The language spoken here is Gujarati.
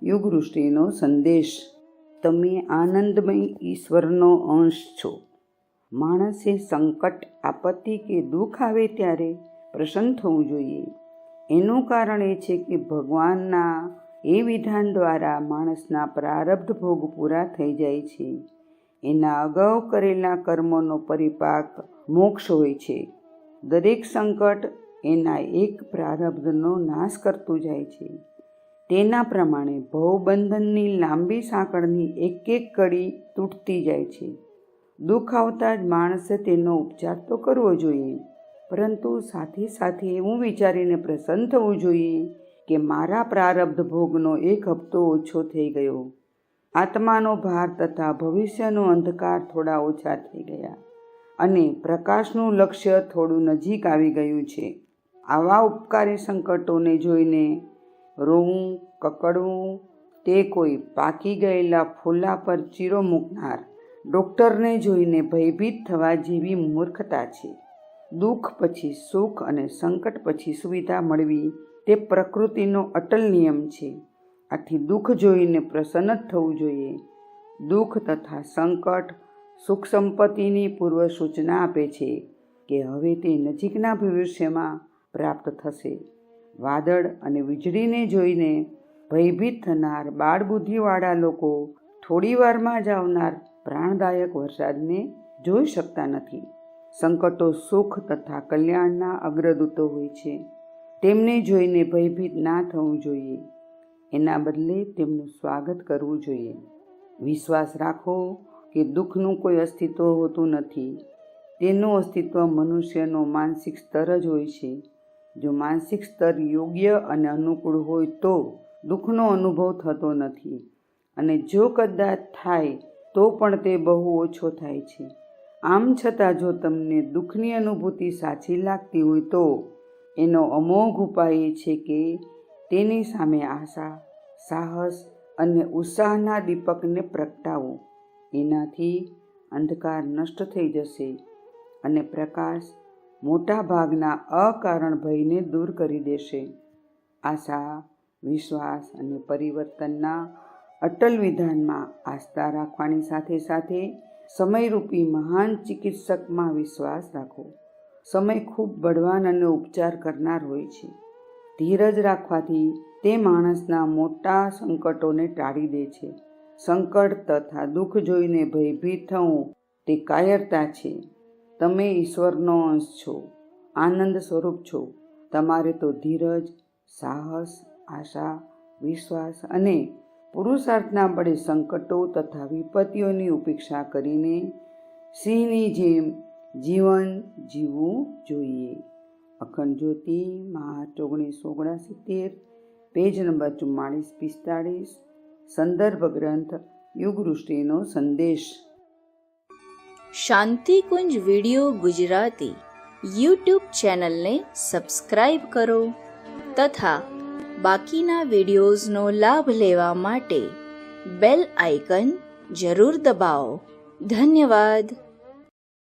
યુગવૃષ્ટિનો સંદેશ. તમે આનંદમય ઈશ્વરનો અંશ છો. માણસે સંકટ, આપત્તિ કે દુઃખ આવે ત્યારે પ્રસન્ન થવું જોઈએ. એનું કારણ એ છે કે ભગવાનના એ વિધાન દ્વારા માણસના પ્રારબ્ધ ભોગ પૂરા થઈ જાય છે. એના અગાઉ કરેલા કર્મોનો પરિપાક મોક્ષ હોય છે. દરેક સંકટ એના એક પ્રારબ્ધનો નાશ કરતું જાય છે. તેના પ્રમાણે ભવબંધનની લાંબી સાંકળની એક એક કડી તૂટતી જાય છે. દુઃખ આવતા જ માણસે તેનો ઉપચાર તો કરવો જોઈએ, પરંતુ સાથે સાથે એવું વિચારીને પ્રસન્ન થવું જોઈએ કે મારા પ્રારબ્ધ ભોગનો એક હપ્તો ઓછો થઈ ગયો. આત્માનો ભાર તથા ભવિષ્યનો અંધકાર થોડા ઓછા થઈ ગયા અને પ્રકાશનું લક્ષ્ય થોડું નજીક આવી ગયું છે. આવા ઉપકારી સંકટોને જોઈને રોવું, કકડવું તે કોઈ પાકી ગયેલા ફૂલા પર ચીરો મૂકનાર ડૉક્ટરને જોઈને ભયભીત થવા જેવી મૂર્ખતા છે. દુઃખ પછી સુખ અને સંકટ પછી સુવિધા મળવી તે પ્રકૃતિનો અટલ નિયમ છે. આથી દુઃખ જોઈને પ્રસન્ન જ થવું જોઈએ. દુઃખ તથા સંકટ સુખ સંપત્તિની પૂર્વ સૂચના આપે છે કે હવે તે નજીકના ભવિષ્યમાં પ્રાપ્ત થશે. વાદળ અને વીજળીને જોઈને ભયભીત થનાર બાળબુદ્ધિવાળા લોકો થોડી વારમાં જ આવનાર પ્રાણદાયક વરસાદને જોઈ શકતા નથી. સંકટો સુખ તથા કલ્યાણના અગ્રદૂતો હોય છે. તેમને જોઈને ભયભીત ના થવું જોઈએ. એના બદલે તેમનું સ્વાગત કરવું જોઈએ. વિશ્વાસ રાખો કે દુઃખનું કોઈ અસ્તિત્વ હોતું નથી. તેનું અસ્તિત્વ મનુષ્યનો માનસિક સ્તર જ હોય છે. જો માનસિક સ્તર યોગ્ય અને અનુકૂળ હોય તો દુઃખનો અનુભવ થતો નથી, અને જો કદાચ થાય તો પણ તે બહુ ઓછો થાય છે. આમ છતાં જો તમને દુઃખની અનુભૂતિ સાચી લાગતી હોય તો એનો અમોઘ ઉપાય એ છે કે તેની સામે આશા, સાહસ અને ઉત્સાહના દીપકને પ્રગટાવો. એનાથી અંધકાર નષ્ટ થઈ જશે અને પ્રકાશ મોટા ભાગના અકારણ ભયને દૂર કરી દેશે. આશા, વિશ્વાસ અને પરિવર્તનના અટલ વિધાનમાં આસ્થા રાખવાની સાથે સાથે સમયરૂપી મહાન ચિકિત્સકમાં વિશ્વાસ રાખો. સમય ખૂબ બળવાન અને ઉપચાર કરનાર હોય છે. ધીરજ રાખવાથી તે માણસના મોટા સંકટોને ટાળી દે છે. સંકટ તથા દુઃખ જોઈને ભયભીત થવું તે કાયરતા છે. તમે ઈશ્વરનો અંશ છો, આનંદ સ્વરૂપ છો. તમારે તો ધીરજ, સાહસ, આશા, વિશ્વાસ અને પુરુષાર્થના બળે સંકટો તથા વિપત્તિઓની ઉપેક્ષા કરીને સિંહની જેમ જીવન જીવવું જોઈએ. અખંડ જ્યોતિ, માર્ચ 1979, પેજ નંબર 4445. સંદર્ભ ગ્રંથ યુગવૃષ્ટિનો સંદેશ. શાંતિકુંજ વિડિયો ગુજરાતી યુટ્યુબ ચેનલને સબસ્ક્રાઇબ કરો તથા બાકીના વિડિયોઝનો લાભ લેવા માટે બેલ આઇકન જરૂર દબાવો. ધન્યવાદ.